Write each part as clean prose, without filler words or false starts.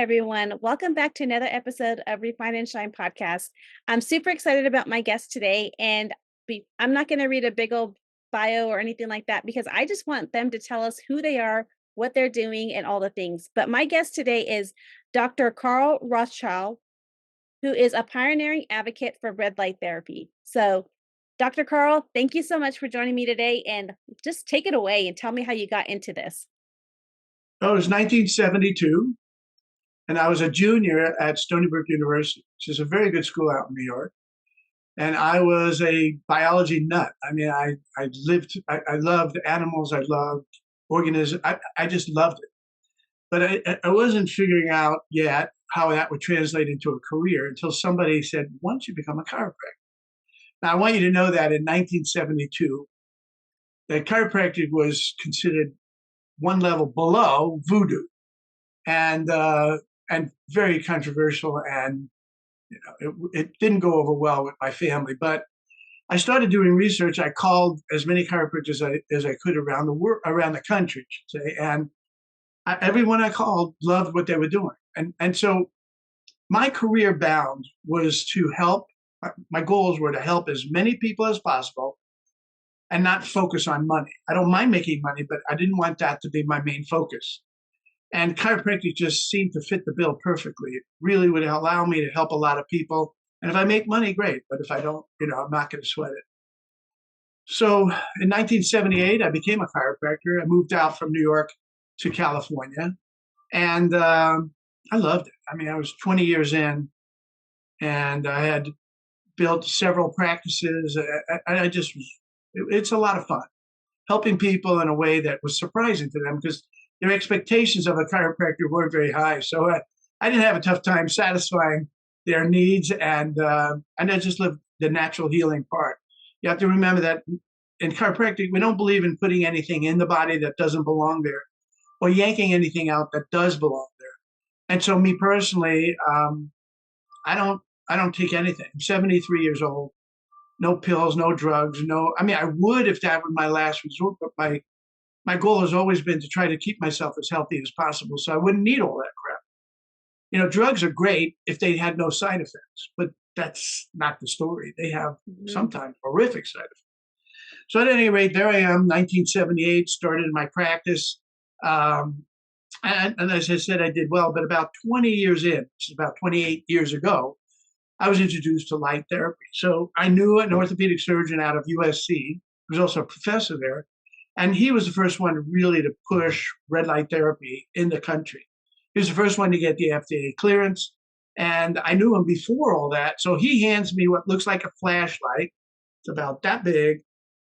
everyone. Welcome back to another episode of Refine and Shine podcast. I'm super excited about my guest today, and I'm not going to read a big old bio or anything like that because I just want them to tell us who they are, what they're doing, and all the things. But my guest today is Dr. Carl Rothschild, who is a pioneering advocate for red light therapy. So, Dr. Carl, thank you so much for joining me today, and just take it away and tell me how you got into this. Oh, it was 1972, and I was a junior at Stony Brook University, which is a very good school out in New York. And I was a biology nut. I mean, I loved animals. I loved organisms. I just loved it. But I wasn't figuring out yet how that would translate into a career until somebody said, why don't you become a chiropractor? Now, I want you to know that in 1972, that chiropractic was considered one level below voodoo, and very controversial, and it didn't go over well with my family. But I started doing research. I called as many chiropractors as I could around the world, around the country, I should say, and everyone I called loved what they were doing, and so my career bound was to help. My goals were to help as many people as possible and not focus on money. I don't mind making money, but I didn't want that to be my main focus. And chiropractic just seemed to fit the bill perfectly. It really would allow me to help a lot of people. And if I make money, great. But if I don't, I'm not going to sweat it. So in 1978, I became a chiropractor. I moved out from New York to California. And I loved it. I mean, I was 20 years in, and I had built several practices. I just was, it's a lot of fun helping people in a way that was surprising to them because their expectations of a chiropractor weren't very high. So I didn't have a tough time satisfying their needs, and I just lived the natural healing part. You have to remember that in chiropractic, we don't believe in putting anything in the body that doesn't belong there or yanking anything out that does belong there. And so me personally, I don't take anything. I'm 73 years old. No pills, no drugs, I mean, I would if that were my last resort, but my goal has always been to try to keep myself as healthy as possible so I wouldn't need all that crap. Drugs are great if they had no side effects, but that's not the story. They have sometimes horrific side effects. So at any rate, there I am, 1978, started my practice. And as I said, I did well, but about 20 years in, which is about 28 years ago, I was introduced to light therapy. So I knew an orthopedic surgeon out of USC, who was also a professor there, and he was the first one really to push red light therapy in the country. He was the first one to get the FDA clearance, and I knew him before all that. So he hands me what looks like a flashlight. It's about that big,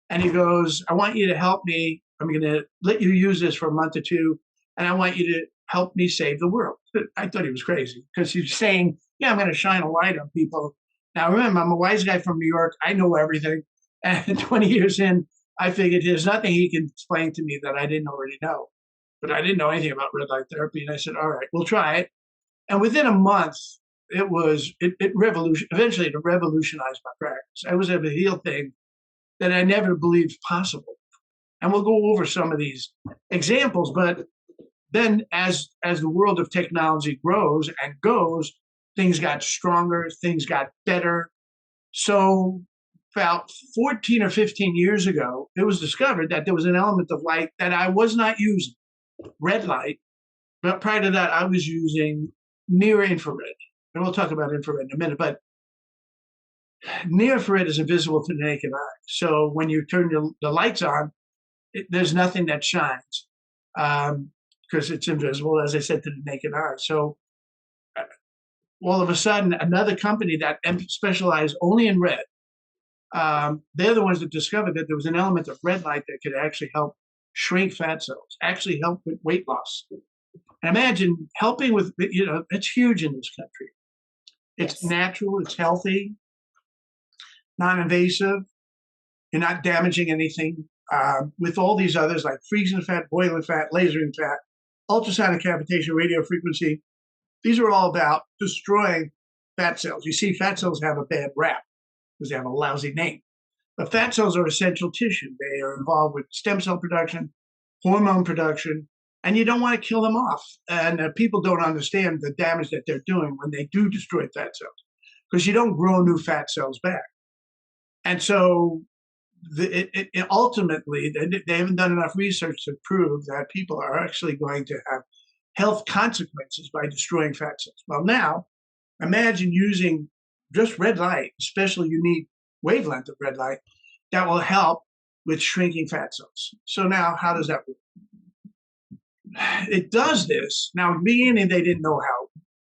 and he goes, I want you to help me. I'm going to let you use this for a month or two, and I want you to help me save the world. I thought he was crazy because he was saying, yeah, I'm going to shine a light on people. Now, remember, I'm a wise guy from New York. I know everything. And 20 years in, I figured there's nothing he can explain to me that I didn't already know. But I didn't know anything about red light therapy. And I said, all right, we'll try it. And within a month, eventually it revolutionized my practice. I was able to heal things that I never believed possible. And we'll go over some of these examples. But then as the world of technology grows and goes, things got stronger, things got better. So about 14 or 15 years ago, it was discovered that there was an element of light that I was not using, red light. But prior to that, I was using near infrared. And we'll talk about infrared in a minute. But near infrared is invisible to the naked eye. So when you turn the lights on, there's nothing that shines because it's invisible, as I said, to the naked eye. So all of a sudden, another company that specialized only in red, they're the ones that discovered that there was an element of red light that could actually help shrink fat cells, actually help with weight loss. And imagine helping with, it's huge in this country. It's natural, it's healthy, non-invasive. You're not damaging anything. With all these others like freezing fat, boiling fat, lasering fat, ultrasonic cavitation, radio frequency, these are all about destroying fat cells. You see, fat cells have a bad rap because they have a lousy name. But fat cells are essential tissue. They are involved with stem cell production, hormone production, and you don't want to kill them off. And people don't understand the damage that they're doing when they do destroy fat cells, because you don't grow new fat cells back. And so ultimately, they haven't done enough research to prove that people are actually going to have health consequences by destroying fat cells. Well, now imagine using just red light, especially unique wavelength of red light, that will help with shrinking fat cells. So now, how does that work? It does this. Now, in the beginning, they didn't know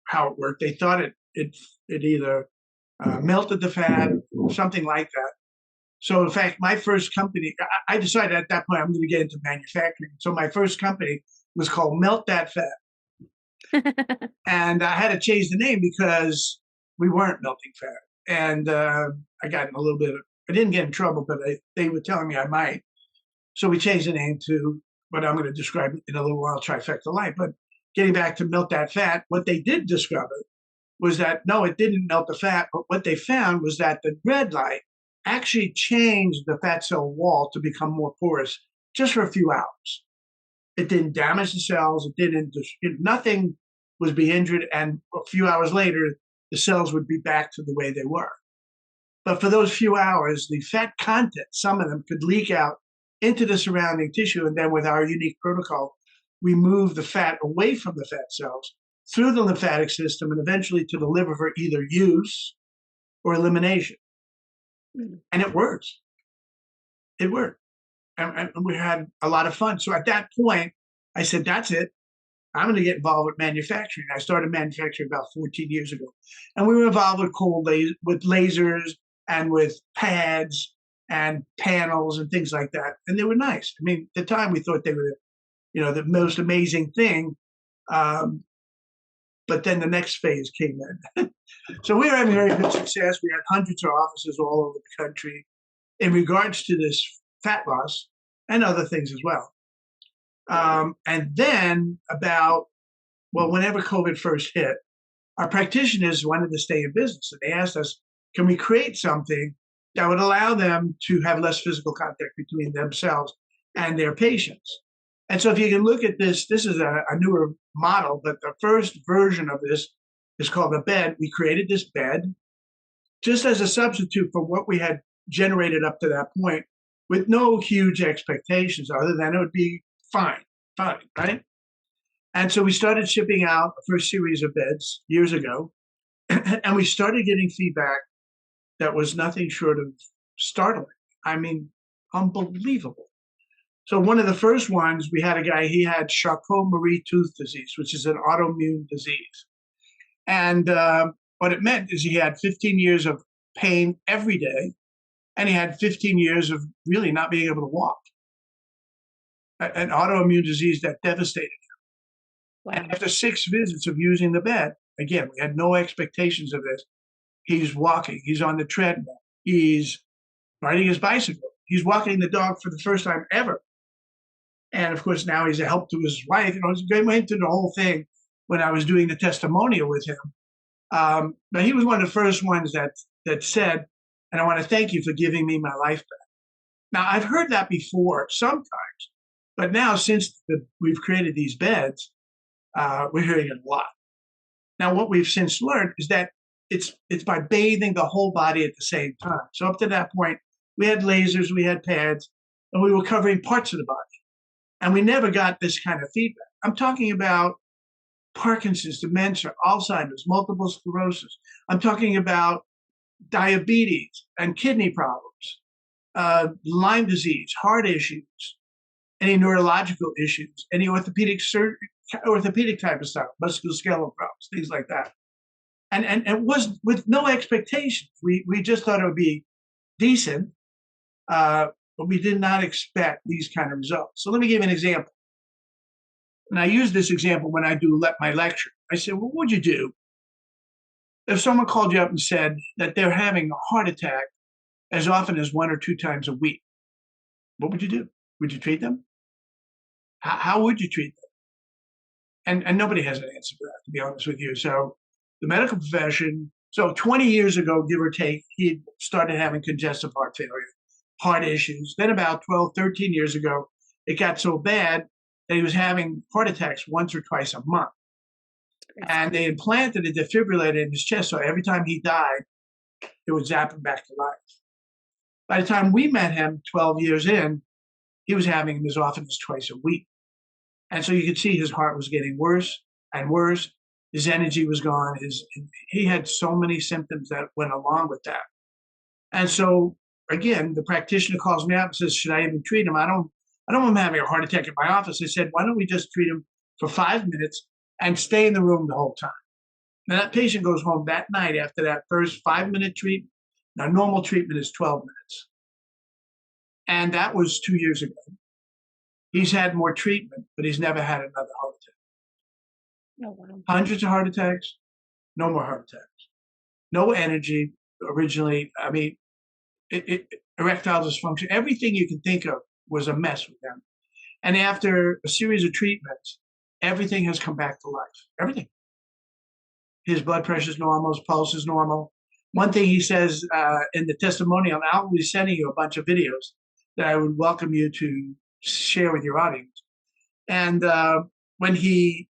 how it worked. They thought it either melted the fat or something like that. So, in fact, my first company, I decided at that point I'm going to get into manufacturing. So, my first company was called Melt That Fat. And I had to change the name because we weren't melting fat. And I got in a little bit of, I didn't get in trouble, but they were telling me I might. So we changed the name to what I'm going to describe in a little while, Trifecta Light. But getting back to Melt That Fat, what they did discover was that, no, it didn't melt the fat. But what they found was that the red light actually changed the fat cell wall to become more porous just for a few hours. It didn't damage the cells. Nothing was being injured. And a few hours later, the cells would be back to the way they were. But for those few hours, the fat content, some of them could leak out into the surrounding tissue. And then with our unique protocol, we move the fat away from the fat cells through the lymphatic system and eventually to the liver for either use or elimination. And it works. It worked. And we had a lot of fun. So at that point, I said, that's it. I'm going to get involved with manufacturing. I started manufacturing about 14 years ago. And we were involved with lasers and with pads and panels and things like that. And they were nice. I mean, at the time we thought they were, the most amazing thing. But then the next phase came in. So we were having very good success. We had hundreds of offices all over the country in regards to this fat loss and other things as well. And then whenever COVID first hit, our practitioners wanted to stay in business. And they asked us, can we create something that would allow them to have less physical contact between themselves and their patients? And so if you can look at this is a newer model, but the first version of this is called a bed. We created this bed just as a substitute for what we had generated up to that point, with no huge expectations other than it would be fine, right? And so we started shipping out the first series of beds years ago, and we started getting feedback that was nothing short of startling. I mean, unbelievable. So one of the first ones, we had a guy, he had Charcot-Marie tooth disease, which is an autoimmune disease. And what it meant is he had 15 years of pain every day, and he had 15 years of really not being able to walk. An autoimmune disease that devastated him. Wow. And after 6 visits of using the bed, again, we had no expectations of this. He's walking, he's on the treadmill, he's riding his bicycle, he's walking the dog for the first time ever. And of course, now he's a help to his wife. I went into the whole thing when I was doing the testimonial with him. But he was one of the first ones that said, and I want to thank you for giving me my life back. Now, I've heard that before sometimes, but now since we've created these beds, we're hearing it a lot. Now, what we've since learned is that it's by bathing the whole body at the same time. So up to that point, we had lasers, we had pads, and we were covering parts of the body. And we never got this kind of feedback. I'm talking about Parkinson's, dementia, Alzheimer's, multiple sclerosis. I'm talking about diabetes and kidney problems, Lyme disease, heart issues, any neurological issues, any orthopedic type of stuff, musculoskeletal problems, things like that. And it was with no expectations. We just thought it would be decent, but we did not expect these kind of results. So let me give you an example. And I use this example when I do my lecture. I said, well, what would you do if someone called you up and said that they're having a heart attack as often as 1 or 2 times a week? What would you do? Would you treat them? How would you treat them? And nobody has an answer for that, to be honest with you. So the medical profession, so 20 years ago, give or take, he started having congestive heart failure, heart issues. Then about 12, 13 years ago, it got so bad that he was having heart attacks once or twice a month. Crazy. And they implanted a defibrillator in his chest. So every time he died, it would zap him back to life. By the time we met him 12 years in, he was having them as often as twice a week. And so you could see his heart was getting worse and worse. His energy was gone. He had so many symptoms that went along with that. And so again, the practitioner calls me up and says, "Should I even treat him? I don't want him having a heart attack in my office." I said, "Why don't we just treat him for 5 minutes and stay in the room the whole time?" Now that patient goes home that night after that first 5-minute treatment. Now normal treatment is 12 minutes. And that was 2 years ago. He's had more treatment, but he's never had another heart attack. Oh, wow. Hundreds of heart attacks, no more heart attacks. No energy originally. I mean, erectile dysfunction, everything you can think of was a mess with him. And after a series of treatments, everything has come back to life. Everything. His blood pressure is normal, his pulse is normal. One thing he says in the testimonial, and I'll be sending you a bunch of videos that I would welcome you to share with your audience. And when he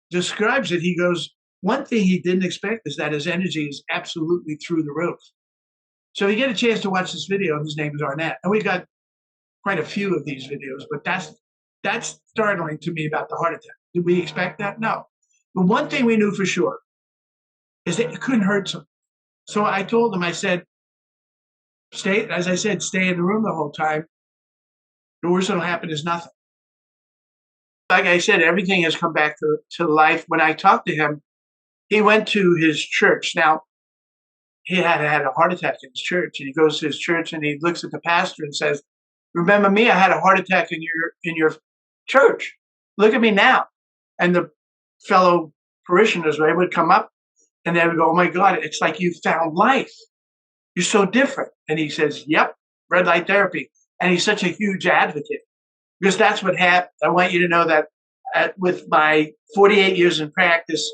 describes it, he goes, one thing he didn't expect is that his energy is absolutely through the roof. So if you get a chance to watch this video, his name is Arnett. And we've got quite a few of these videos, but that's startling to me about the heart attack. Did we expect that? No. But one thing we knew for sure is that it couldn't hurt someone. So I told him, I said, stay in the room the whole time. The worst that'll happen is nothing. Like I said, everything has come back to life. When I talked to him, he went to his church. Now, he had a heart attack in his church, and he goes to his church and he looks at the pastor and says, "Remember me? I had a heart attack in your church. Look at me now." And the fellow parishioners, they would come up and they would go, "Oh my God, it's like you found life. You're so different." And he says, "Yep, red light therapy." And he's such a huge advocate because that's what happened. I want you to know that with my 48 years in practice,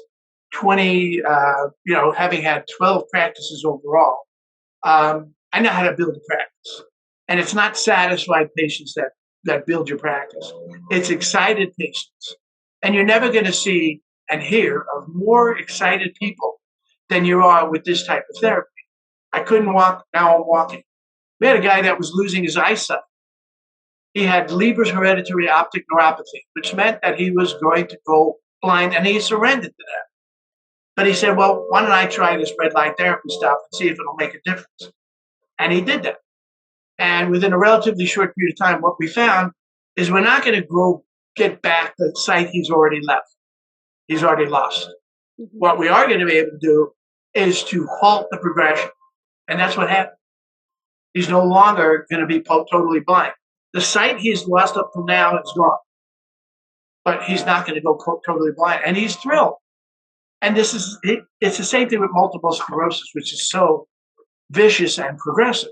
20, having had 12 practices overall, I know how to build a practice. And it's not satisfied patients that build your practice. It's excited patients. And you're never going to see and hear of more excited people than you are with this type of therapy. I couldn't walk, now I'm walking. We had a guy that was losing his eyesight. He had Leber's hereditary optic neuropathy, which meant that he was going to go blind, and he surrendered to that. But he said, "Well, why don't I try this red light therapy stuff and see if it'll make a difference?" And he did that. And within a relatively short period of time, what we found is we're not going to get back the sight he's already left. He's already lost. Mm-hmm. What we are going to be able to do is to halt the progression. And that's what happened. He's no longer going to be totally blind. The sight he's lost up to now is gone. But he's not going to go totally blind. And he's thrilled. And it's the same thing with multiple sclerosis, which is so vicious and progressive.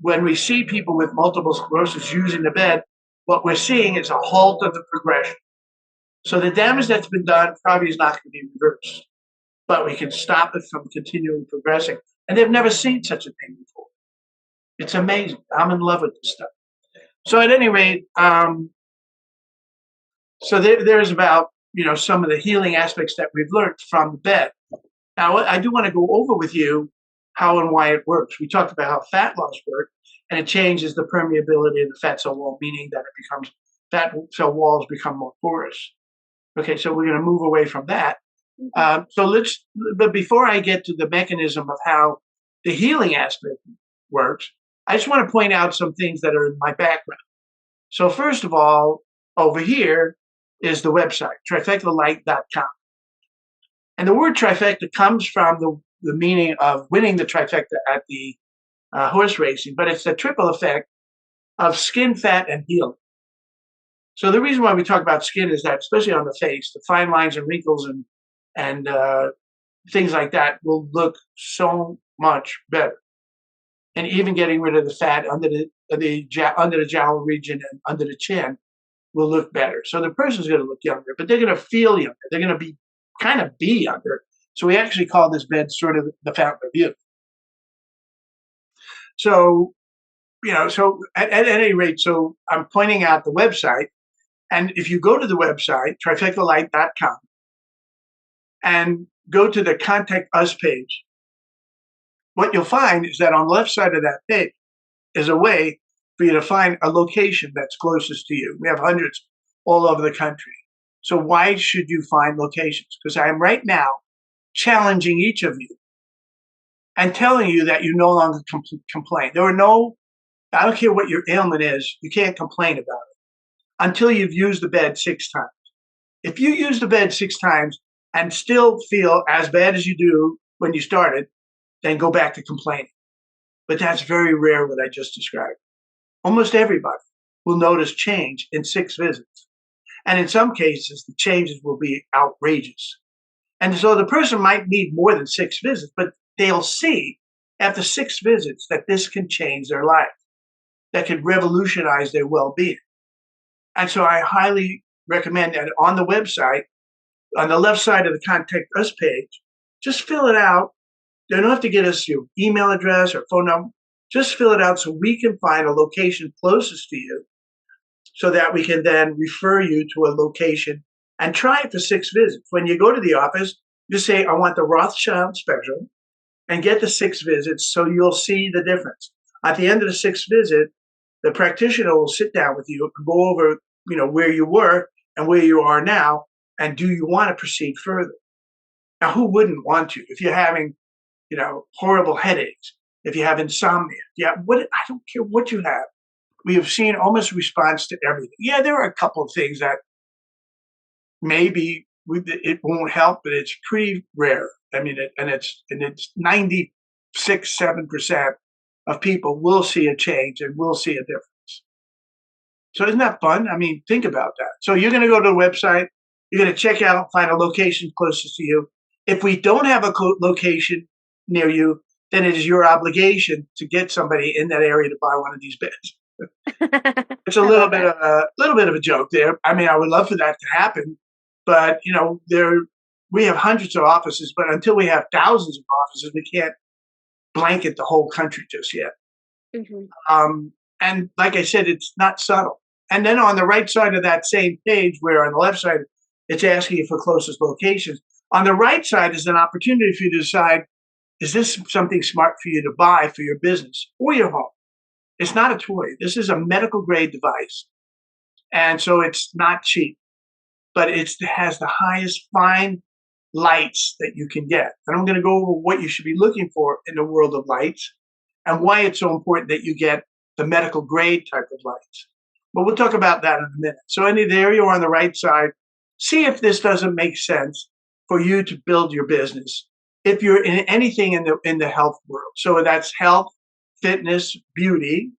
When we see people with multiple sclerosis using the bed, what we're seeing is a halt of the progression. So the damage that's been done probably is not going to be reversed, but we can stop it from continually progressing. And they've never seen such a thing before. It's amazing. I'm in love with this stuff. So at any rate, so there's about some of the healing aspects that we've learned from the bed. Now, I do want to go over with you how and why it works. We talked about how fat loss works, and it changes the permeability of the fat cell wall, meaning that fat cell walls become more porous. Okay, so we're going to move away from that. But before I get to the mechanism of how the healing aspect works, I just want to point out some things that are in my background. So first of all, over here is the website, trifectalight.com. And the word trifecta comes from the meaning of winning the trifecta at the horse racing, but it's a triple effect of skin, fat, and healing. So the reason why we talk about skin is that, especially on the face, the fine lines and wrinkles and things like that will look so much better. And even getting rid of the fat under the jowl region and under the chin will look better. So the person's going to look younger, but they're going to feel younger. They're going to be younger. So we actually call this bed sort of the fountain of youth. So, so at any rate, so I'm pointing out the website. And if you go to the website, trifectalight.com, and go to the Contact Us page, what you'll find is that on the left side of that page is a way for you to find a location that's closest to you. We have hundreds all over the country. So why should you find locations? Because I am right now challenging each of you and telling you that you no longer complain. I don't care what your ailment is, you can't complain about it until you've used the bed 6 times. If you use the bed 6 times and still feel as bad as you do when you started, then go back to complaining. But that's very rare, what I just described. Almost everybody will notice change in 6 visits. And in some cases, the changes will be outrageous. And so the person might need more than 6 visits, but they'll see after 6 visits that this can change their life, that could revolutionize their well-being. And so I highly recommend that on the website, on the left side of the Contact Us page, just fill it out. You don't have to get us your email address or phone number. Just fill it out so we can find a location closest to you so that we can then refer you to a location and try it for 6 visits. When you go to the office, just say, I want the Rothschild special and get the 6 visits so you'll see the difference. At the end of the 6th visit, the practitioner will sit down with you and go over, where you were and where you are now, and do you want to proceed further? Now, who wouldn't want to? If you're having, horrible headaches, if you have insomnia, I don't care what you have. We have seen almost response to everything. Yeah, there are a couple of things that maybe it won't help, but it's pretty rare. I mean, it's 96-7% of people will see a change and will see a difference. So isn't that fun? I mean, think about that. So you're going to go to the website, you're going to check out, find a location closest to you. If we don't have a location near you, then it is your obligation to get somebody in that area to buy one of these beds. It's a little bit of a joke there. I mean, I would love for that to happen, but we have hundreds of offices, but until we have thousands of offices, we can't blanket the whole country just yet. Mm-hmm. And like I said, it's not subtle. And then on the right side of that same page, where on the left side, it's asking you for closest locations. On the right side is an opportunity for you to decide, is this something smart for you to buy for your business or your home? It's not a toy. This is a medical grade device. And so it's not cheap, but it has the highest fine lights that you can get. And I'm going to go over what you should be looking for in the world of lights and why it's so important that you get the medical grade type of lights. But we'll talk about that in a minute. So there you are on the right side. See if this doesn't make sense for you to build your business. If you're in anything in the health world, so that's health, fitness, beauty,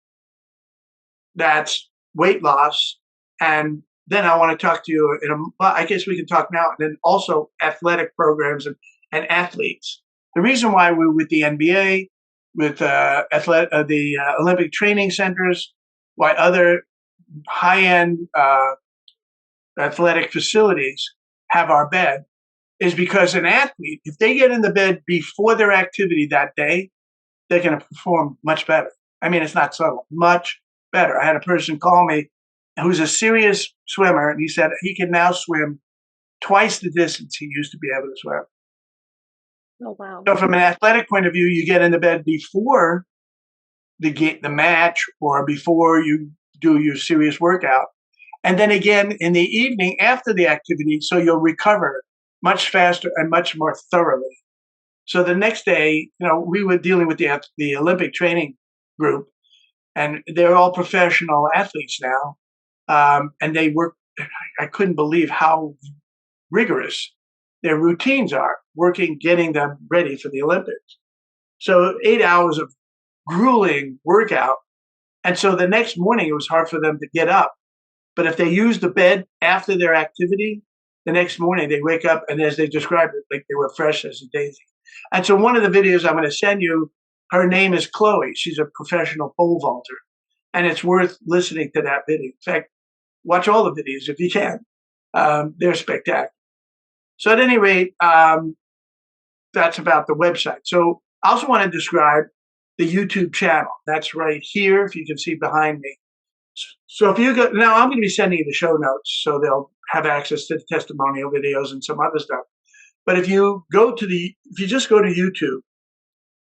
that's weight loss, and then I want to talk to you I guess we can talk now, and then also athletic programs and athletes. The reason why we're with the NBA, with the Olympic training centers, why other high-end athletic facilities have our bed, is because an athlete, if they get in the bed before their activity that day, they're going to perform much better. I mean, it's not subtle, much better. I had a person call me who's a serious swimmer, and he said he can now swim twice the distance he used to be able to swim. Oh, wow. So from an athletic point of view, you get into bed before the match or before you do your serious workout. And then again in the evening after the activity, so you'll recover much faster and much more thoroughly. So the next day, we were dealing with the Olympic training group, and they're all professional athletes now. And they work, I couldn't believe how rigorous their routines are, getting them ready for the Olympics. So 8 hours of grueling workout. And so the next morning, it was hard for them to get up. But if they use the bed after their activity, the next morning they wake up, and as they described it, like they were fresh as a daisy. And so one of the videos I'm going to send you, her name is Chloe. She's a professional pole vaulter. And it's worth listening to that video. In fact, watch all the videos if you can. They're spectacular. So at any rate, that's about the website. So I also want to describe the YouTube channel. That's right here, if you can see behind me. So if you go now, I'm going to be sending you the show notes, so they'll have access to the testimonial videos and some other stuff. But if you just go to YouTube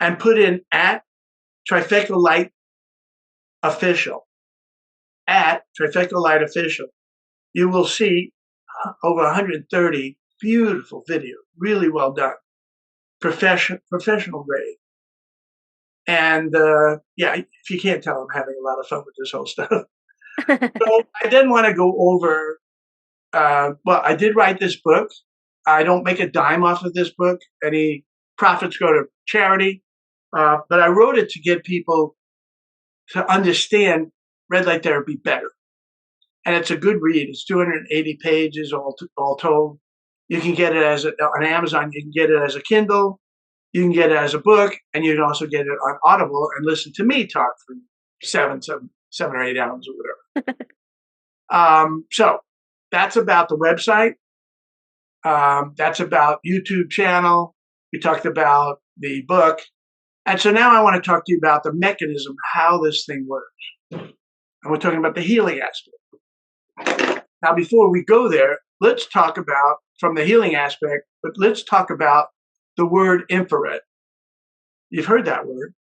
and put in at Trifecta Light official, at Trifecta Light official, you will see over 130 beautiful videos, really well done, professional grade. And yeah, if you can't tell, I'm having a lot of fun with this whole stuff. So I didn't want to go over. Well, I did write this book. I don't make a dime off of this book. Any profits go to charity. But I wrote it to get people to understand red light therapy better. And it's a good read. It's 280 pages all told. You can get it on Amazon. You can get it as a Kindle. You can get it as a book, and you can also get it on Audible and listen to me talk for seven or 8 hours or whatever. So that's about the website. That's about YouTube channel. We talked about the book. And so now I want to talk to you about the mechanism, how this thing works. And we're talking about the healing aspect. Now, before we go there, let's talk about, from the healing aspect, but let's talk about the word infrared. You've heard that word.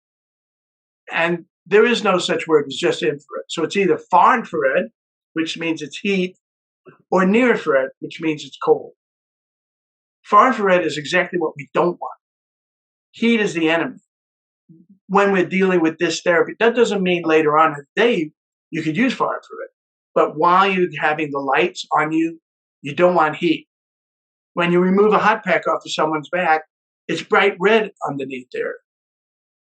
And there is no such word as just infrared. So it's either far infrared, which means it's heat, or near infrared, which means it's cold. Far infrared is exactly what we don't want. Heat is the enemy. When we're dealing with this therapy, that doesn't mean later on in the day you could use far infrared. But while you're having the lights on you, you don't want heat. When you remove a hot pack off of someone's back, it's bright red underneath there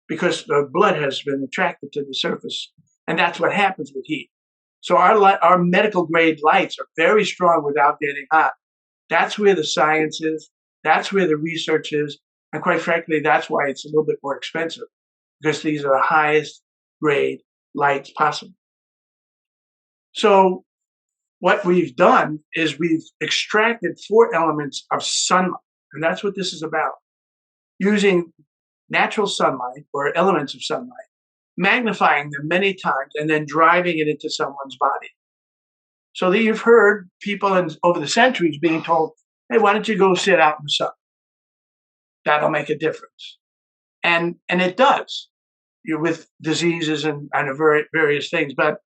because the blood has been attracted to the surface. And that's what happens with heat. So our medical grade lights are very strong without getting hot. That's where the science is. That's where the research is. And quite frankly, that's why it's a little bit more expensive, because these are the highest grade lights possible. So what we've done is we've extracted 4 elements of sunlight, and that's what this is about. Using natural sunlight or elements of sunlight, magnifying them many times, and then driving it into someone's body. So that you've heard people over the centuries being told, hey, why don't you go sit out in the sun? That'll make a difference. And it does. You're with diseases and various things, but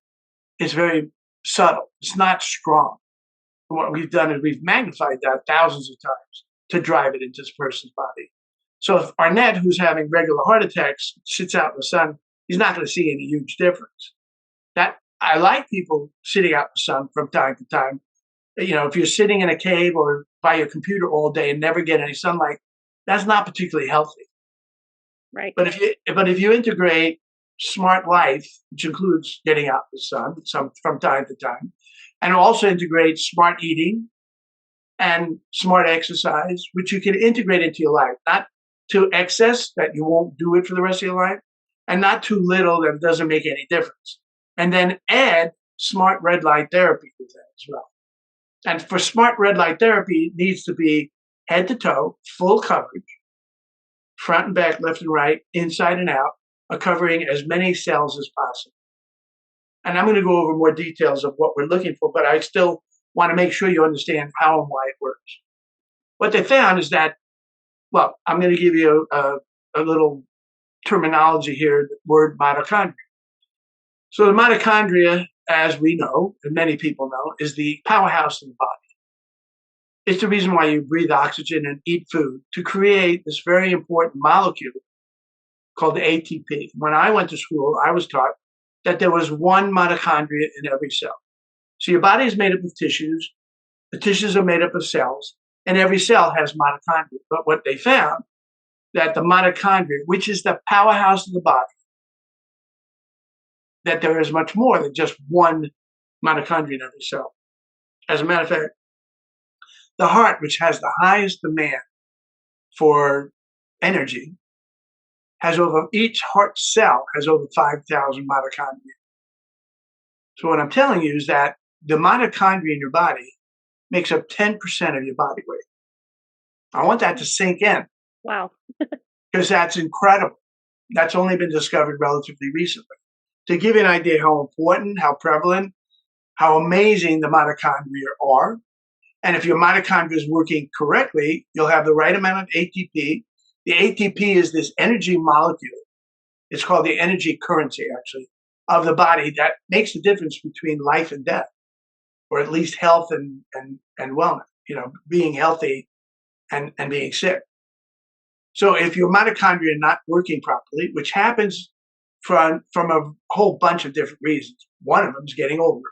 it's very subtle. It's not strong. And what we've done is we've magnified that thousands of times to drive it into this person's body. So if Arnett, who's having regular heart attacks, sits out in the sun, he's not going to see any huge difference. That I like people sitting out in the sun from time to time. You know, if you're sitting in a cave or by your computer all day and never get any sunlight, that's not particularly healthy. Right. But if you integrate smart life, which includes getting out in the sun from time to time, and also integrate smart eating and smart exercise, which you can integrate into your life, not to excess that you won't do it for the rest of your life, and not too little that it doesn't make any difference. And then add smart red light therapy to that as well. And for smart red light therapy, it needs to be head to toe, full coverage, front and back, left and right, inside and out, covering as many cells as possible. And I'm going to go over more details of what we're looking for, but I still want to make sure you understand how and why it works. What they found is that, well, I'm going to give you a little terminology here, the word mitochondria. So the mitochondria, as we know, and many people know, is the powerhouse of the body. It's the reason why you breathe oxygen and eat food, to create this very important molecule called the ATP. When I went to school, I was taught that there was one mitochondria in every cell. So your body is made up of tissues. The tissues are made up of cells, and every cell has mitochondria. But what they found, that the mitochondria, which is the powerhouse of the body, that there is much more than just one mitochondria in every cell. As a matter of fact, the heart, which has the highest demand for energy, each heart cell has over 5,000 mitochondria. So what I'm telling you is that the mitochondria in your body makes up 10% of your body weight. I want that to sink in. Wow. Because that's incredible. That's only been discovered relatively recently. To give you an idea how important, how prevalent, how amazing the mitochondria are. And if your mitochondria is working correctly, you'll have the right amount of ATP. The ATP is this energy molecule. It's called the energy currency, actually, of the body that makes the difference between life and death, or at least health and wellness, being healthy and being sick. So if your mitochondria are not working properly, which happens from a whole bunch of different reasons, one of them is getting older.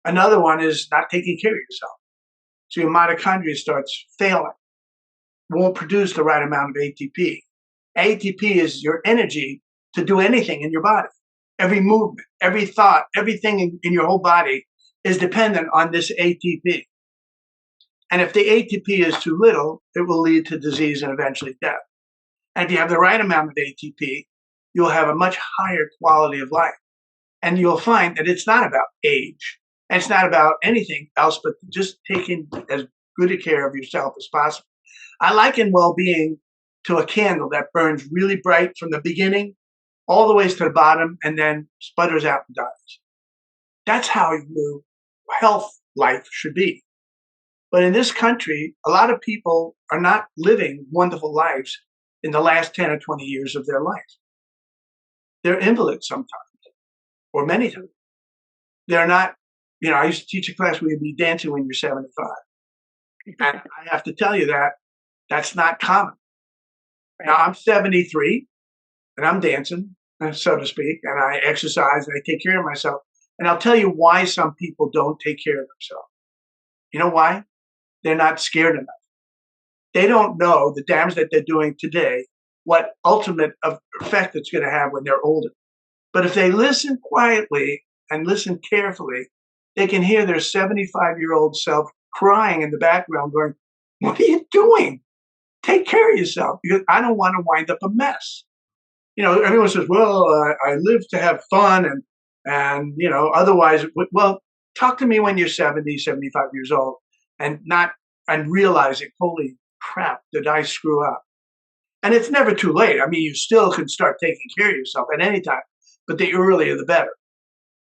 Another one is not taking care of yourself. So your mitochondria starts failing, won't produce the right amount of ATP. ATP is your energy to do anything in your body. Every movement, every thought, everything in your whole body is dependent on this ATP. And if the ATP is too little, it will lead to disease and eventually death. And if you have the right amount of ATP, you'll have a much higher quality of life. And you'll find that it's not about age. And it's not about anything else but just taking as good a care of yourself as possible. I liken well-being to a candle that burns really bright from the beginning all the way to the bottom and then sputters out and dies. That's how your health life should be. But in this country, a lot of people are not living wonderful lives in the last 10 or 20 years of their life. They're invalids sometimes, or many times. They're not, I used to teach a class where you'd be dancing when you're 75. And I have to tell you that that's not common. Right. Now, I'm 73, and I'm dancing, so to speak, and I exercise, and I take care of myself. And I'll tell you why some people don't take care of themselves. You know why? They're not scared enough. They don't know the damage that they're doing today, what ultimate effect it's going to have when they're older. But if they listen quietly and listen carefully, they can hear their 75-year-old self crying in the background going, "What are you doing? Take care of yourself, because I don't want to wind up a mess." Everyone says, "Well, I live to have fun and otherwise." Well, talk to me when you're 70, 75 years old and realizing, holy crap, did I screw up? And it's never too late. I mean, you still can start taking care of yourself at any time, but the earlier the better.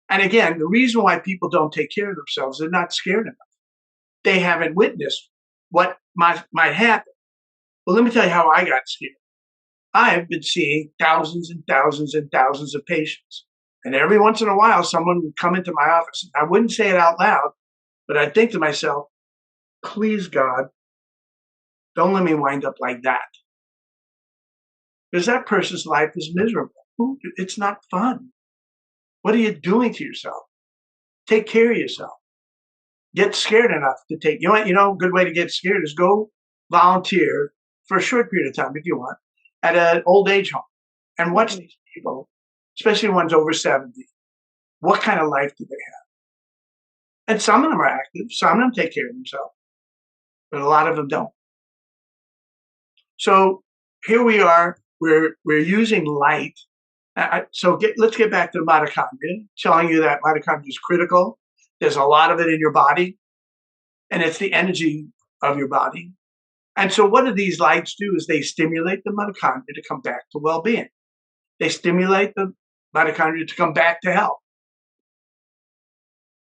And again, the reason why people don't take care of themselves, they're not scared enough. They haven't witnessed what might happen. Well, let me tell you how I got scared. I've been seeing thousands and thousands and thousands of patients. And every once in a while, someone would come into my office. I wouldn't say it out loud, but I'd think to myself, please, God, don't let me wind up like that. Because that person's life is miserable. It's not fun. What are you doing to yourself? Take care of yourself. Get scared enough to take, a good way to get scared is go volunteer for a short period of time, if you want, at an old age home and watch these people, especially ones over 70. What kind of life do they have? And some of them are active. Some of them take care of themselves, but a lot of them don't. So here we are. We're using light. Let's get back to the mitochondria, telling you that mitochondria is critical. There's a lot of it in your body, and it's the energy of your body. And so what do these lights do is they stimulate the mitochondria to come back to well-being. They stimulate the mitochondria to come back to health.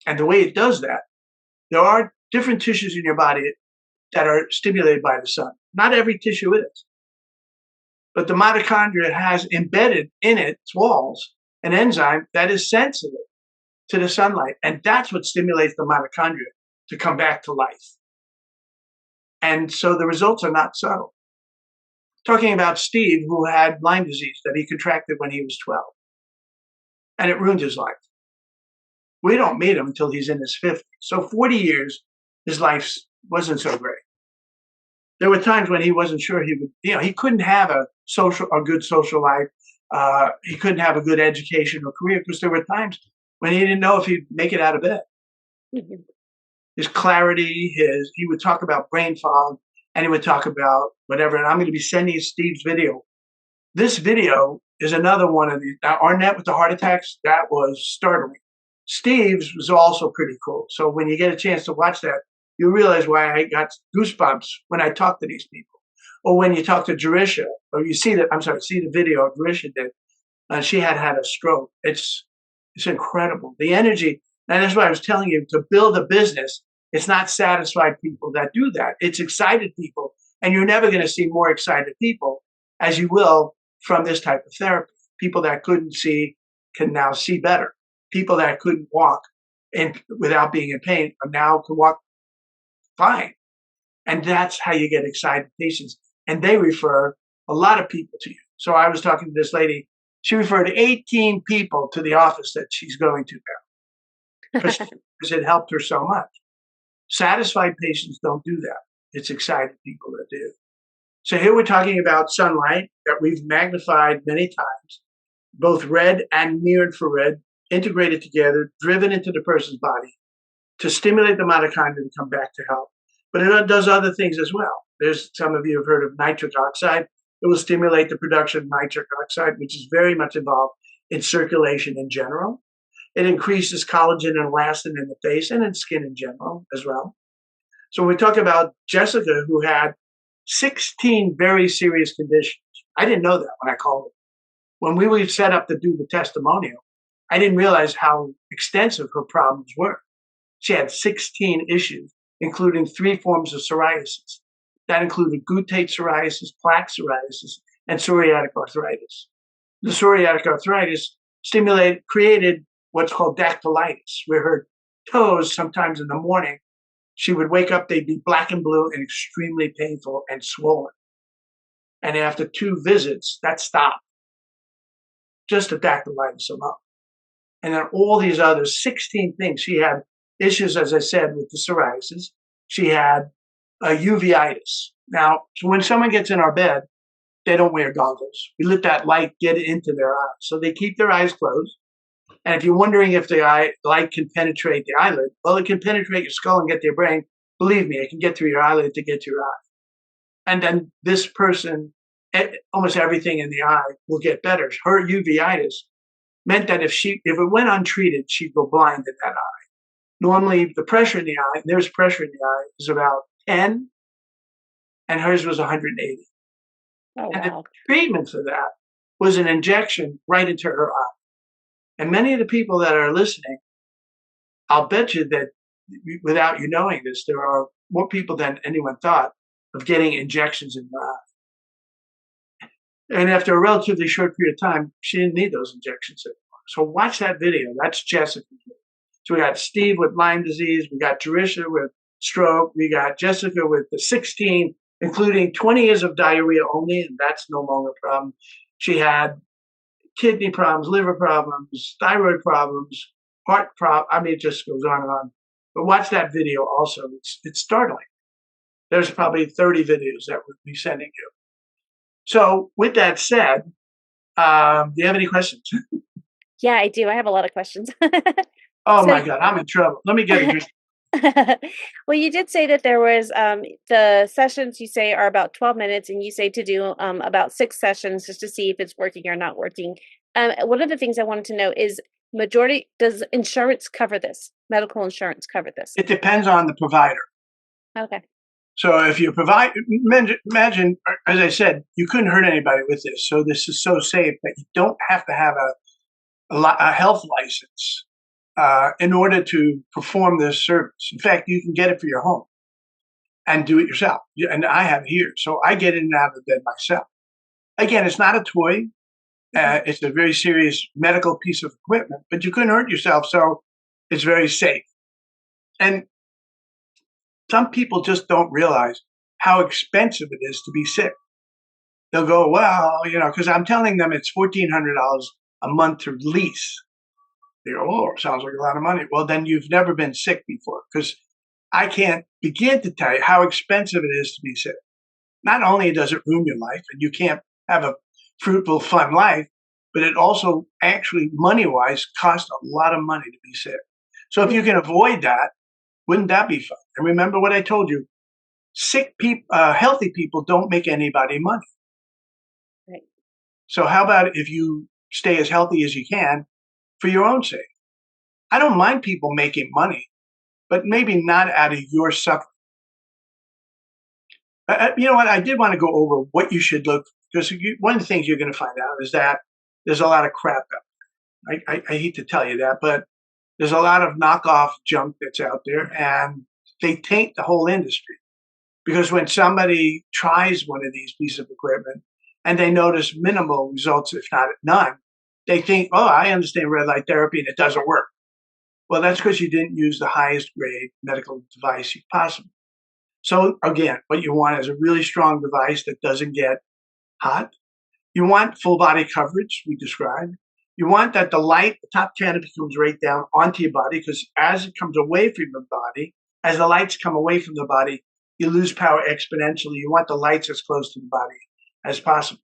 And the way it does that, there are different tissues in your body that are stimulated by the sun. Not every tissue is. But the mitochondria has embedded in its walls an enzyme that is sensitive to the sunlight. And that's what stimulates the mitochondria to come back to life. And so the results are not subtle. Talking about Steve, who had Lyme disease that he contracted when he was 12. And it ruined his life. We don't meet him until he's in his 50s. So 40 years, his life wasn't so great. There were times when he wasn't sure he would, he couldn't have a good social life. He couldn't have a good education or career because there were times when he didn't know if he'd make it out of bed. Mm-hmm. His clarity, he would talk about brain fog, and he would talk about whatever. And I'm going to be sending you Steve's video. This video is another one of these. Now, Arnett with the heart attacks, that was startling. Steve's was also pretty cool. So when you get a chance to watch that, you realize why I got goosebumps when I talk to these people. Or when you talk to Jerisha, or you see the video Jerisha did. She had a stroke. It's incredible. The energy, And that's why I was telling you, to build a business, it's not satisfied people that do that. It's excited people. And you're never going to see more excited people as you will from this type of therapy. People that couldn't see can now see better. People that couldn't walk without being in pain are now can walk fine. And that's how you get excited patients. And they refer a lot of people to you. So I was talking to this lady. She referred 18 people to the office that she's going to now because it helped her so much. Satisfied patients don't do that. It's excited people that do. So here we're talking about sunlight that we've magnified many times, both red and near infrared, integrated together, driven into the person's body to stimulate the mitochondria to come back to health. But it does other things as well. There's some of you have heard of nitric oxide. It will stimulate the production of nitric oxide, which is very much involved in circulation in general. It increases collagen and elastin in the face and in skin in general as well. So when we talk about Jessica, who had 16 very serious conditions. I didn't know that when I called her. When we were set up to do the testimonial, I didn't realize how extensive her problems were. She had 16 issues, including 3 forms of psoriasis. That included guttate psoriasis, plaque psoriasis, and psoriatic arthritis. The psoriatic arthritis created what's called dactylitis, where her toes, sometimes in the morning, she would wake up, they'd be black and blue and extremely painful and swollen. And after 2 visits, that stopped. Just a dactylitis alone. And then all these other 16 things. She had issues, as I said, with the psoriasis. She had a uveitis. Now, so when someone gets in our bed, they don't wear goggles. We let that light get into their eyes. So they keep their eyes closed. And if you're wondering if the light can penetrate the eyelid, well, it can penetrate your skull and get to your brain. Believe me, it can get through your eyelid to get to your eye. And then this person, almost everything in the eye will get better. Her uveitis meant that if it went untreated, she'd go blind in that eye. Normally, the pressure in the eye, and there's pressure in the eye, is about 10, and hers was 180. Oh, wow. And the treatment for that was an injection right into her eye. And many of the people that are listening, I'll bet you that without you knowing this, there are more people than anyone thought of getting injections in their eye. And after a relatively short period of time, she didn't need those injections anymore. So watch that video. That's Jessica. So we got Steve with Lyme disease. We got Jerusha with stroke. We got Jessica with the 16, including 20 years of diarrhea only, and that's no longer a problem. She had kidney problems, liver problems, thyroid problems, heart problems. I mean, it just goes on and on. But watch that video also. It's startling. There's probably 30 videos that we'll be sending you. So with that said, do you have any questions? Yeah, I do. I have a lot of questions. Oh So my God, I'm in trouble. Let me get a drink. well, you did say that there was the sessions you say are about 12 minutes, and you say to do about 6 sessions just to see if it's working or not working. One of the things I wanted to know is does insurance cover this? Medical insurance cover this? It depends on the provider. Okay. So if you imagine, as I said, you couldn't hurt anybody with this. So this is so safe that you don't have to have a health license in order to perform this service. In fact, you can get it for your home and do it yourself. And I have it here. So I get in and out of bed myself. Again, it's not a toy. It's a very serious medical piece of equipment, but you couldn't hurt yourself. So it's very safe. And some people just don't realize how expensive it is to be sick. They'll go, well, because I'm telling them it's $1,400 a month to lease. They go, oh, sounds like a lot of money. Well, then you've never been sick before, because I can't begin to tell you how expensive it is to be sick. Not only does it ruin your life and you can't have a fruitful, fun life, but it also actually money-wise costs a lot of money to be sick. So if you can avoid that, wouldn't that be fun? And remember what I told you, sick people, healthy people don't make anybody money. Right. So how about if you stay as healthy as you can for your own sake? I don't mind people making money, but maybe not out of your suffering. You know what? I did want to go over what you should look for, because one of the things you're going to find out is that there's a lot of crap out there. I hate to tell you that, but There's a lot of knockoff junk that's out there, and they taint the whole industry. Because when somebody tries one of these pieces of equipment and they notice minimal results, if not none, they think, oh, I understand red light therapy and it doesn't work. Well, that's because you didn't use the highest grade medical device you possibly. So again, what you want is a really strong device that doesn't get hot. You want full body coverage, we described. You want that the light, the top canopy comes right down onto your body, because as it comes away from the body, as the lights come away from the body, you lose power exponentially. You want the lights as close to the body as possible.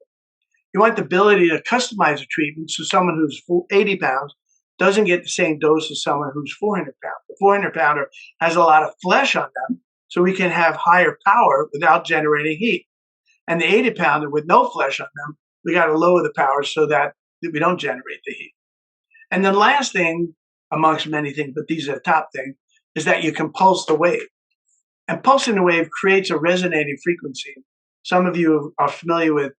You want the ability to customize a treatment so someone who's 80 pounds doesn't get the same dose as someone who's 400 pounds. The 400 pounder has a lot of flesh on them, so we can have higher power without generating heat. And the 80 pounder with no flesh on them, we got to lower the power so that we don't generate the heat. And the last thing, amongst many things, but these are the top thing, is that you can pulse the wave. And pulsing the wave creates a resonating frequency. Some of you are familiar with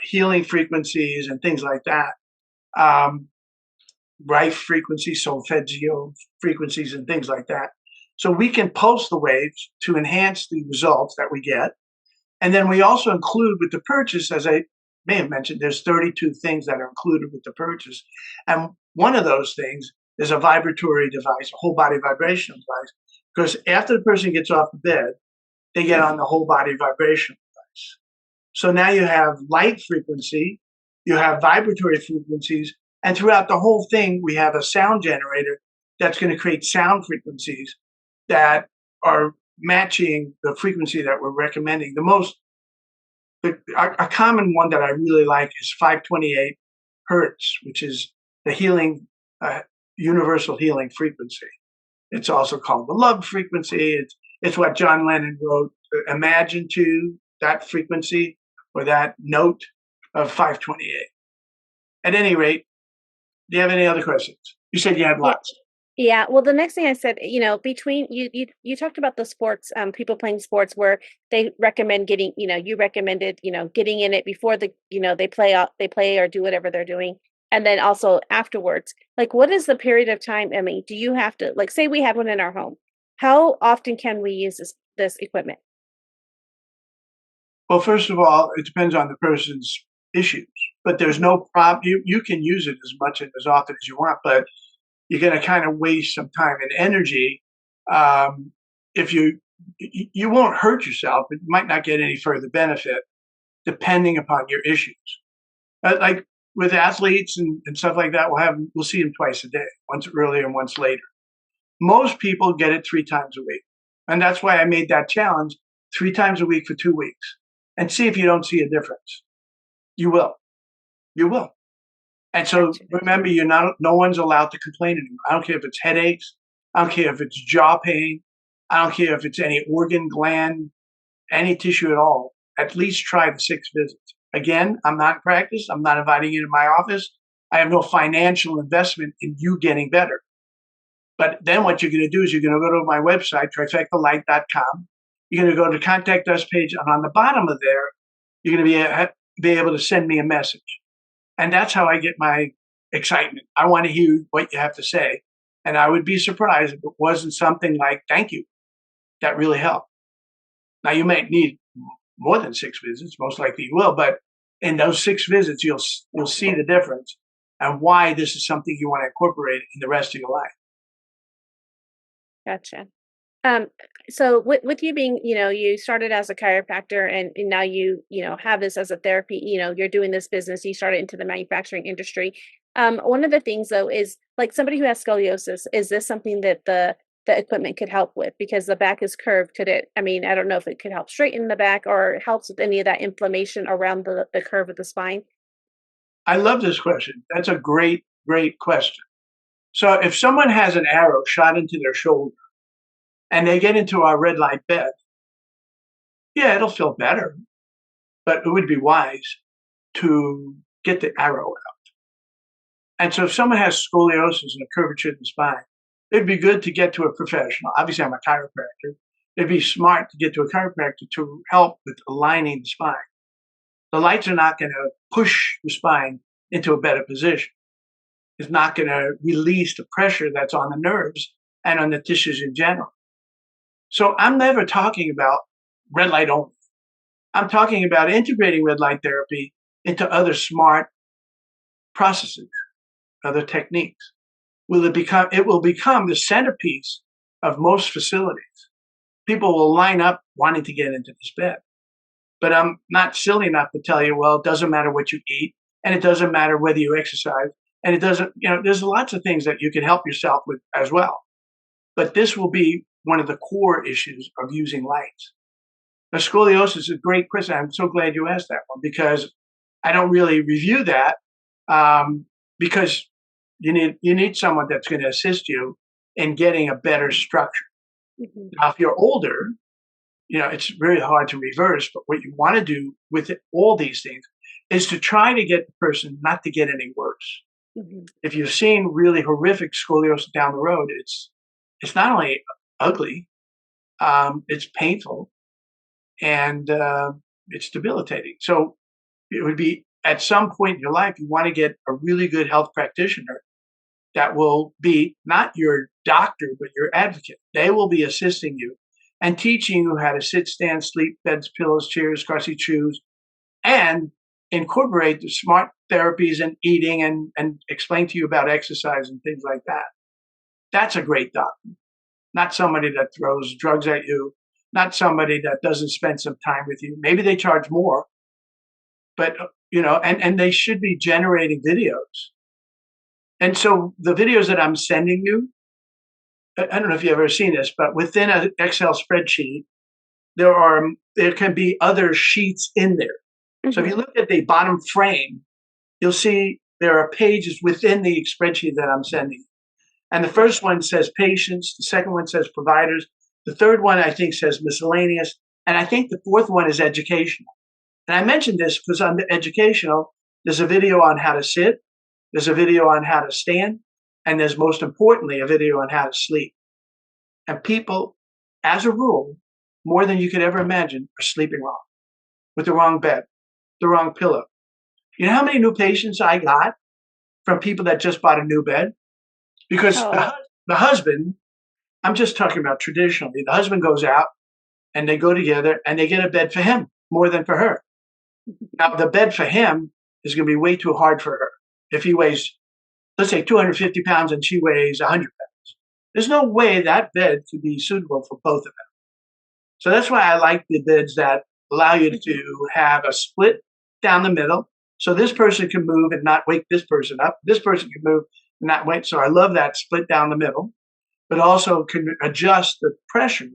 healing frequencies and things like that. Rife frequencies, solfeggio frequencies, and things like that. So we can pulse the waves to enhance the results that we get. And then we also include with the purchase, as I may have mentioned, there's 32 things that are included with the purchase. And one of those things is a vibratory device, a whole body vibration device, because after the person gets off the bed, they get on the whole body vibration device. So now you have light frequency, you have vibratory frequencies, and throughout the whole thing, we have a sound generator that's going to create sound frequencies that are matching the frequency that we're recommending. A common one that I really like is 528 hertz, which is the healing, universal healing frequency. It's also called the love frequency. It's what John Lennon wrote, Imagine to, that frequency or that note of 528. At any rate, do you have any other questions? You said you had Yeah. lots. Yeah. Well, the next thing I said, between you talked about the sports, people playing sports where they recommend getting, you recommended, getting in it before they play or do whatever they're doing. And then also afterwards, like, what is the period of time? I mean, do you have to, like, say we have one in our home? How often can we use this equipment? Well, first of all, it depends on the person's issues, but there's no problem. You can use it as much and as often as you want, but you're going to kind of waste some time and energy. If you won't hurt yourself, but you might not get any further benefit depending upon your issues. Like with athletes and stuff like that, we'll see them twice a day, once earlier and once later. Most people get it 3 times a week, and that's why I made that challenge 3 times a week for 2 weeks, and see if you don't see a difference. You will. You will. And so remember, no one's allowed to complain anymore. I don't care if it's headaches. I don't care if it's jaw pain. I don't care if it's any organ, gland, any tissue at all. At least try the 6 visits. Again, I'm not in practice. I'm not inviting you to my office. I have no financial investment in you getting better. But then what you're going to do is you're going to go to my website, trifectalight.com. You're going to go to the contact us page, and on the bottom of there, you're going to be able to send me a message. And that's how I get my excitement. I want to hear what you have to say. And I would be surprised if it wasn't something like, thank you. That really helped. Now, you might need more than 6 visits. Most likely you will. But in those 6 visits, you'll see the difference and why this is something you want to incorporate in the rest of your life. Gotcha. Um, so with you being, you started as a chiropractor and now you have this as a therapy, you're doing this business, you started into the manufacturing industry. One of the things though is like somebody who has scoliosis, is this something that the equipment could help with? Because the back is curved. I don't know if it could help straighten the back or helps with any of that inflammation around the curve of the spine. I love this question. That's a great, great question. So if someone has an arrow shot into their shoulder and they get into our red light bed, yeah, it'll feel better, but it would be wise to get the arrow out. And so if someone has scoliosis and a curvature in the spine, it'd be good to get to a professional. Obviously, I'm a chiropractor. It'd be smart to get to a chiropractor to help with aligning the spine. The lights are not going to push the spine into a better position. is not going to release the pressure that's on the nerves and on the tissues in general. So I'm never talking about red light only. I'm talking about integrating red light therapy into other smart processes, other techniques. It will become the centerpiece of most facilities. People will line up wanting to get into this bed. But I'm not silly enough to tell you, well, it doesn't matter what you eat, and it doesn't matter whether you exercise, and it doesn't, there's lots of things that you can help yourself with as well. But this will be one of the core issues of using lights. Now, scoliosis is a great question. I'm so glad you asked that one, because I don't really review that, because you need someone that's going to assist you in getting a better structure. Mhm. Now, if you're older, it's very hard to reverse, but what you want to do with all these things is to try to get the person not to get any worse. Mhm. If you've seen really horrific scoliosis down the road, it's not only ugly, it's painful, and it's debilitating. So it would be at some point in your life, you want to get a really good health practitioner that will be not your doctor, but your advocate. They will be assisting you and teaching you how to sit, stand, sleep, beds, pillows, chairs, car seat, shoes, and incorporate the smart therapies and eating, and explain to you about exercise and things like that. That's a great doctor, not somebody that throws drugs at you, not somebody that doesn't spend some time with you. Maybe they charge more, but and they should be generating videos. And so the videos that I'm sending you, I don't know if you've ever seen this, but within an Excel spreadsheet, there can be other sheets in there. So if Mhm. you look at the bottom frame, you'll see there are pages within the spreadsheet that I'm sending. And the first one says patients, the second one says providers, the third one I think says miscellaneous, and I think the fourth one is educational. And I mentioned this because on the educational, there's a video on how to sit, there's a video on how to stand, and there's most importantly a video on how to sleep. And people, as a rule, more than you could ever imagine, are sleeping wrong, with the wrong bed, the wrong pillow. You know how many new patients I got from people that just bought a new bed? Because Oh. the husband, I'm just talking about traditionally, the husband goes out and they go together and they get a bed for him more than for her. Now, the bed for him is going to be way too hard for her. If he weighs, let's say, 250 pounds and she weighs 100 pounds, there's no way that bed could be suitable for both of them. So that's why I like the beds that allow you Mhm. to have a split down the middle. So this person can move and not wake this person up. This person can move and not wake. So I love that split down the middle, but also can adjust the pressure.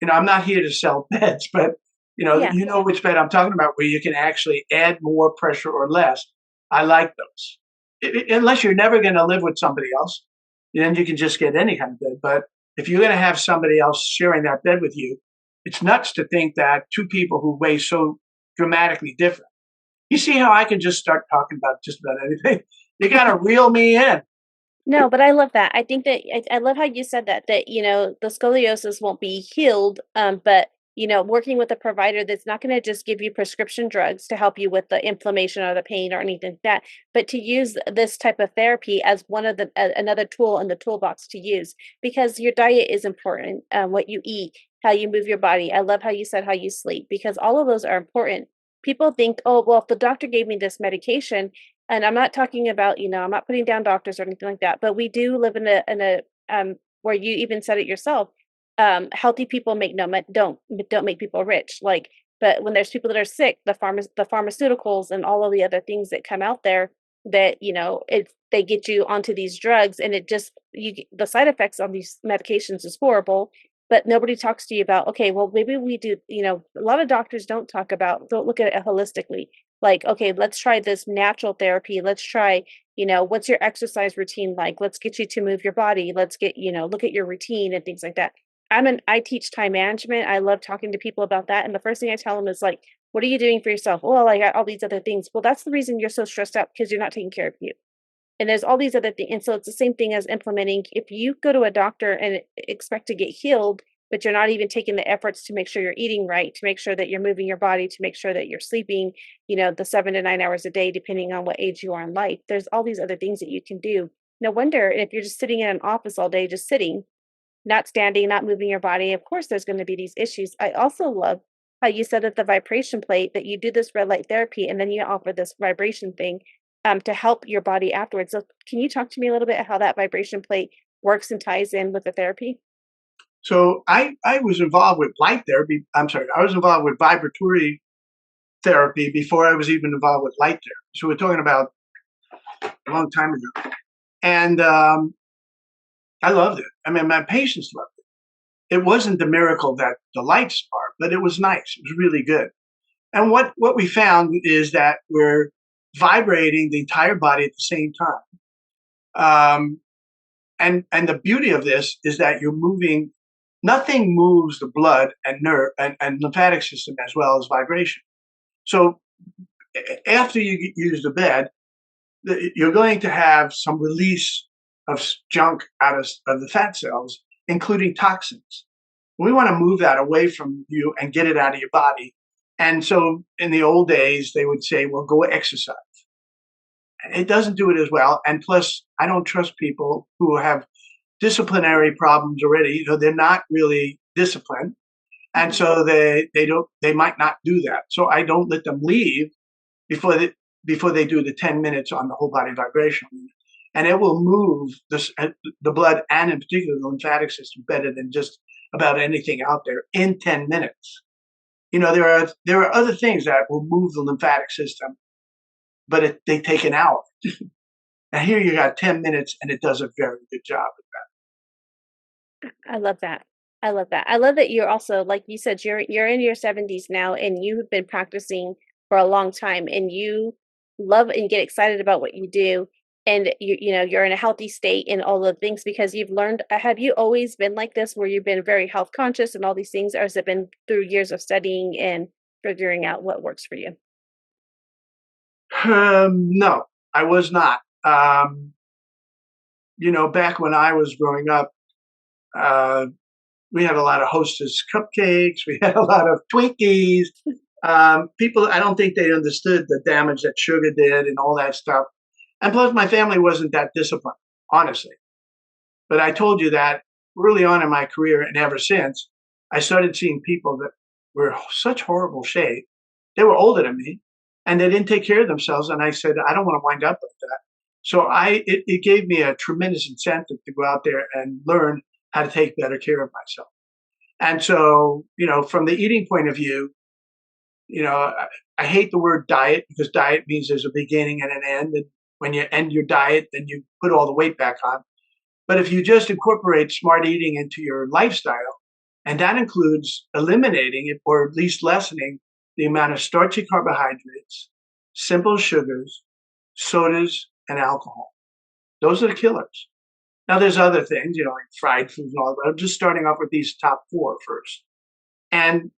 I'm not here to sell beds, but Yeah. which bed I'm talking about, where you can actually add more pressure or less. I like those. Unless you're never going to live with somebody else, then you can just get any kind of bed. But if you're going to have somebody else sharing that bed with you, it's nuts to think that two people who weigh so dramatically different. You see how I can just start talking about just about anything? You got to reel me in. No, but I love that. I think that I love how you said that the scoliosis won't be healed, but working with a provider that's not going to just give you prescription drugs to help you with the inflammation or the pain or anything like that, but to use this type of therapy as one of the another tool in the toolbox to use, because your diet is important, what you eat, how you move your body. I love how you said how you sleep, because all of those are important. People think, oh, well, if the doctor gave me this medication, and I'm not talking about, I'm not putting down doctors or anything like that, but we do live in a where you even said it yourself. Healthy people make no mon- don't make people rich. Like, but when there's people that are sick, the pharmaceuticals and all of the other things that come out there that, they get you onto these drugs, and it just the side effects on these medications is horrible. But nobody talks to you about, okay, well, maybe we do, a lot of doctors don't look at it holistically, like, okay, let's try this natural therapy. Let's try, what's your exercise routine like? Let's get you to move your body. Let's get, look at your routine and things like that. I teach time management. I love talking to people about that. And the first thing I tell them is like, what are you doing for yourself? Well, I got all these other things. Well, that's the reason you're so stressed out, because you're not taking care of you. And there's all these other things. And so it's the same thing as implementing. If you go to a doctor and expect to get healed, but you're not even taking the efforts to make sure you're eating right, to make sure that you're moving your body, to make sure that you're sleeping, the 7 to 9 hours a day, depending on what age you are in life. There's all these other things that you can do. No wonder if you're just sitting in an office all day, just sitting, not standing, not moving your body, of course there's going to be these issues. I also love how you said at the vibration plate that you do this red light therapy and then you offer this vibration thing to help your body afterwards. So can you talk to me a little bit how that vibration plate works and ties in with the therapy? So I was involved with light therapy. I'm sorry, I was involved with vibratory therapy before I was even involved with light therapy. So we're talking about a long time ago. And I loved it. I mean, my patients loved it. It wasn't the miracle that the lights are, but it was nice. It was really good. And what we found is that we're vibrating the entire body at the same time. And the beauty of this is that you're moving. Nothing moves the blood and nerve and lymphatic system as well as vibration. So after you use the bed, you're going to have some release of junk out of the fat cells, including toxins. We want to move that away from you and get it out of your body. And so in the old days, they would say, well, go exercise. It doesn't do it as well. And plus, I don't trust people who have disciplinary problems already. They're not really disciplined. And Mhm. so they might not do that. So I don't let them leave before they do the 10 minutes on the whole body vibration. And it will move the blood and in particular the lymphatic system better than just about anything out there in 10 minutes. There are other things that will move the lymphatic system, but they take an hour. Now here you got 10 minutes and it does a very good job. I love that. I love that. I love that you're also, like you said, you're in your 70s now and you've been practicing for a long time and you love and get excited about what you do. And you're in a healthy state and all the things because you've learned. Have you always been like this where you've been very health conscious and all these things, or has it been through years of studying and figuring out what works for you? No, I was not. Back when I was growing up, uh, we had a lot of Hostess cupcakes. We had a lot of Twinkies. People, I don't think they understood the damage that sugar did and all that stuff. And plus, my family wasn't that disciplined, honestly. But I told you that early on in my career and ever since, I started seeing people that were such horrible shape. They were older than me, and they didn't take care of themselves. And I said, I don't want to wind up like that. So it gave me a tremendous incentive to go out there and learn how to take better care of myself. And so, from the eating point of view, I hate the word diet because diet means there's a beginning and an end. And when you end your diet, then you put all the weight back on. But if you just incorporate smart eating into your lifestyle, and that includes eliminating it or at least lessening the amount of starchy carbohydrates, simple sugars, sodas, and alcohol. Those are the killers. Now, there's other things, like fried foods and all that. But I'm just starting off with these top four first. And,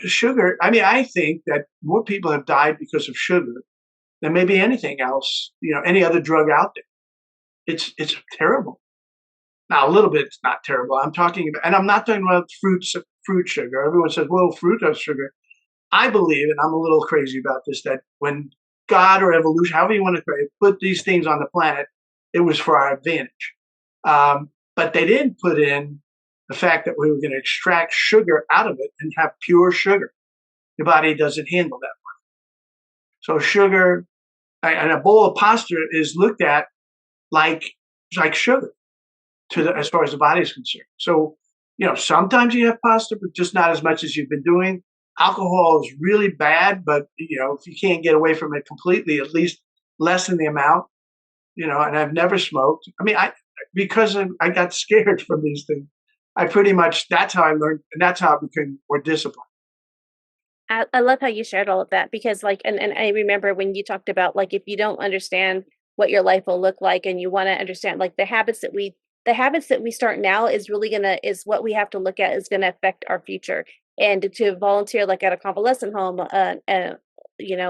sugar, I mean, I think that more people have died because of sugar than maybe anything else, any other drug out there. It's terrible. Now, a little bit, it's not terrible. I'm talking about, and I'm not talking about fruit sugar. Everyone says, well, fructose sugar. I believe, and I'm a little crazy about this, that when God or evolution, however you want to put these things on the planet, it was for our advantage. But they didn't put in the fact that we were going to extract sugar out of it and have pure sugar. Your body doesn't handle that. So sugar and a bowl of pasta is looked at like sugar as far as the body is concerned. So, sometimes you have pasta, but just not as much as you've been doing. Alcohol is really bad, but if you can't get away from it completely, at least lessen the amount. And I've never smoked. I mean, because I got scared from these things. I pretty much that's how I learned, and that's how I became more disciplined. I love how you shared all of that because and I remember when you talked about like if you don't understand what your life will look like and you want to understand like the habits that we start now is what we have to look at is gonna affect our future. And to volunteer like at a convalescent home,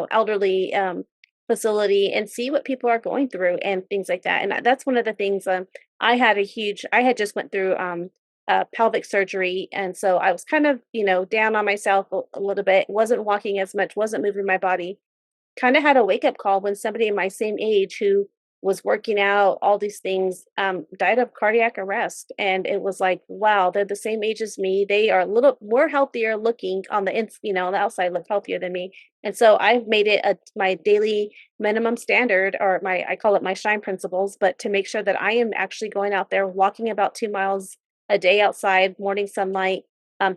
elderly facility and see what people are going through and things like that. And that's one of the things I had just went through pelvic surgery. And so I was kind of, down on myself a little bit, wasn't walking as much, wasn't moving my body. Kind of had a wake up call when somebody in my same age who was working out, all these things, died of cardiac arrest. And it was like, wow, they're the same age as me. They are a little more healthier looking on the on the outside, look healthier than me. And so I've made it my daily minimum standard, or I call it my shine principles, but to make sure that I am actually going out there, walking about 2 miles a day outside, morning sunlight,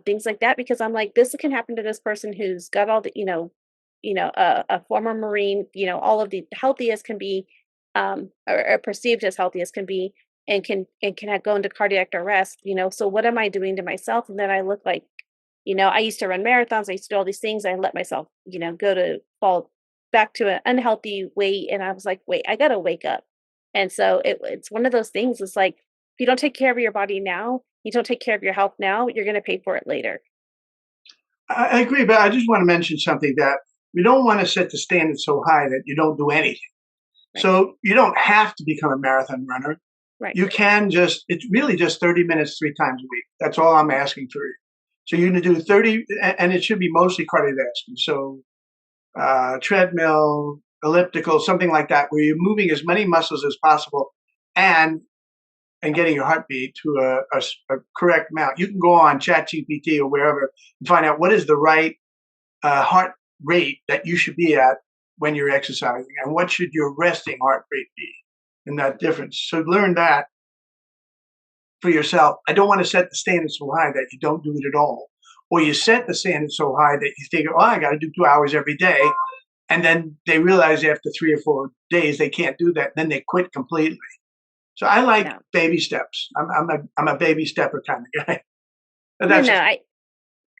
things like that, because I'm like, this can happen to this person who's got all the, a former Marine, all of the healthiest can be, or perceived as healthy as can be, and can go into cardiac arrest. So what am I doing to myself? And then I look like, I used to run marathons, I used to do all these things. I let myself, go to fall back to an unhealthy weight, and I was like, wait, I gotta wake up. And so it's one of those things. It's like if you don't take care of your body now, you don't take care of your health now, you're gonna pay for it later. I agree, but I just want to mention something that we don't want to set the standard so high that you don't do anything. Right. So you don't have to become a marathon runner. Right. You can it's really just 30 minutes 3 times a week. That's all I'm asking for you. So you're going to do 30, and it should be mostly cardiovascular. So treadmill, elliptical, something like that, where you're moving as many muscles as possible and and getting your heartbeat to a correct amount. You can go on ChatGPT or wherever and find out what is the right heart rate that you should be at when you're exercising, and what should your resting heart rate be, and that difference. So learn that for yourself. I don't want to set the standard so high that you don't do it at all, or you set the standard so high that you think, oh, I got to do 2 hours every day, and then they realize after 3 or 4 days they can't do that. Then they quit completely. So I like No. baby steps. I'm a baby stepper kind of guy. But No, that's no, just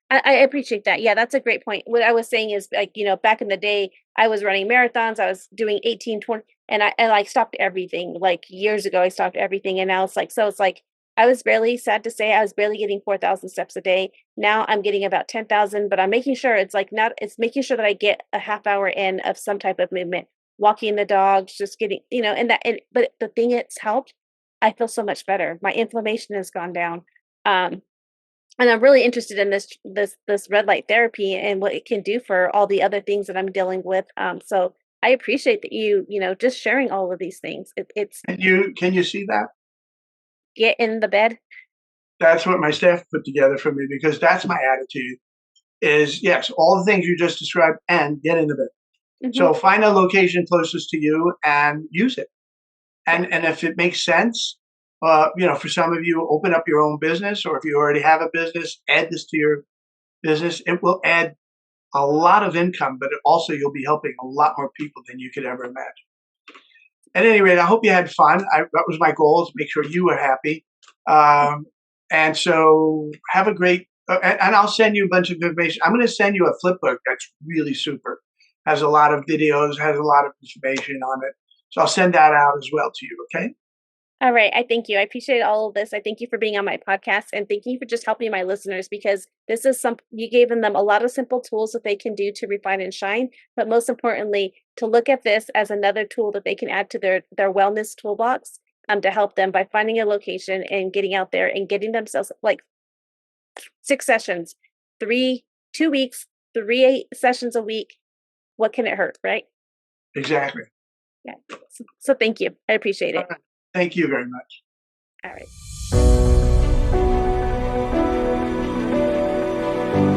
I appreciate that. Yeah, that's a great point. What I was saying is, like, back in the day, I was running marathons, I was doing 18, 20, and I like stopped everything. Like years ago, I stopped everything. And now it's like I was barely, sad to say, I was barely getting 4,000 steps a day. Now I'm getting about 10,000, but I'm making sure it's making sure that I get a half hour in of some type of movement, walking the dogs, just getting, but the thing it's helped, I feel so much better. My inflammation has gone down. Um, and I'm really interested in this red light therapy and what it can do for all the other things that I'm dealing with. So I appreciate that just sharing all of these things. It's can you see that? get in the bed. That's what my staff put together for me, because that's my attitude. Is yes, all the things you just described, and get in the bed. Hmm. So find a location closest to you and use it. Yeah. And if it makes sense, for some of you, open up your own business, or if you already have a business, add this to your business. It will add a lot of income, but also you'll be helping a lot more people than you could ever imagine. At any rate, I hope you had fun. That was my goal, is to make sure you were happy. Um, and so have a great, and I'll send you a bunch of information. I'm going to send you a flip book that's really super. Has a lot of videos, has a lot of information on it. So I'll send that out as well to you. Okay. All right. I thank you. I appreciate all of this. I thank you for being on my podcast, and thank you for just helping my listeners, because this is you gave them a lot of simple tools that they can do to refine and shine. But most importantly, to look at this as another tool that they can add to their wellness toolbox, to help them by finding a location and getting out there and getting themselves like 6 sessions, 2 weeks, 3 sessions a week. What can it hurt, right? Exactly. Yeah. So thank you. I appreciate All it. right. Thank you very much. All right.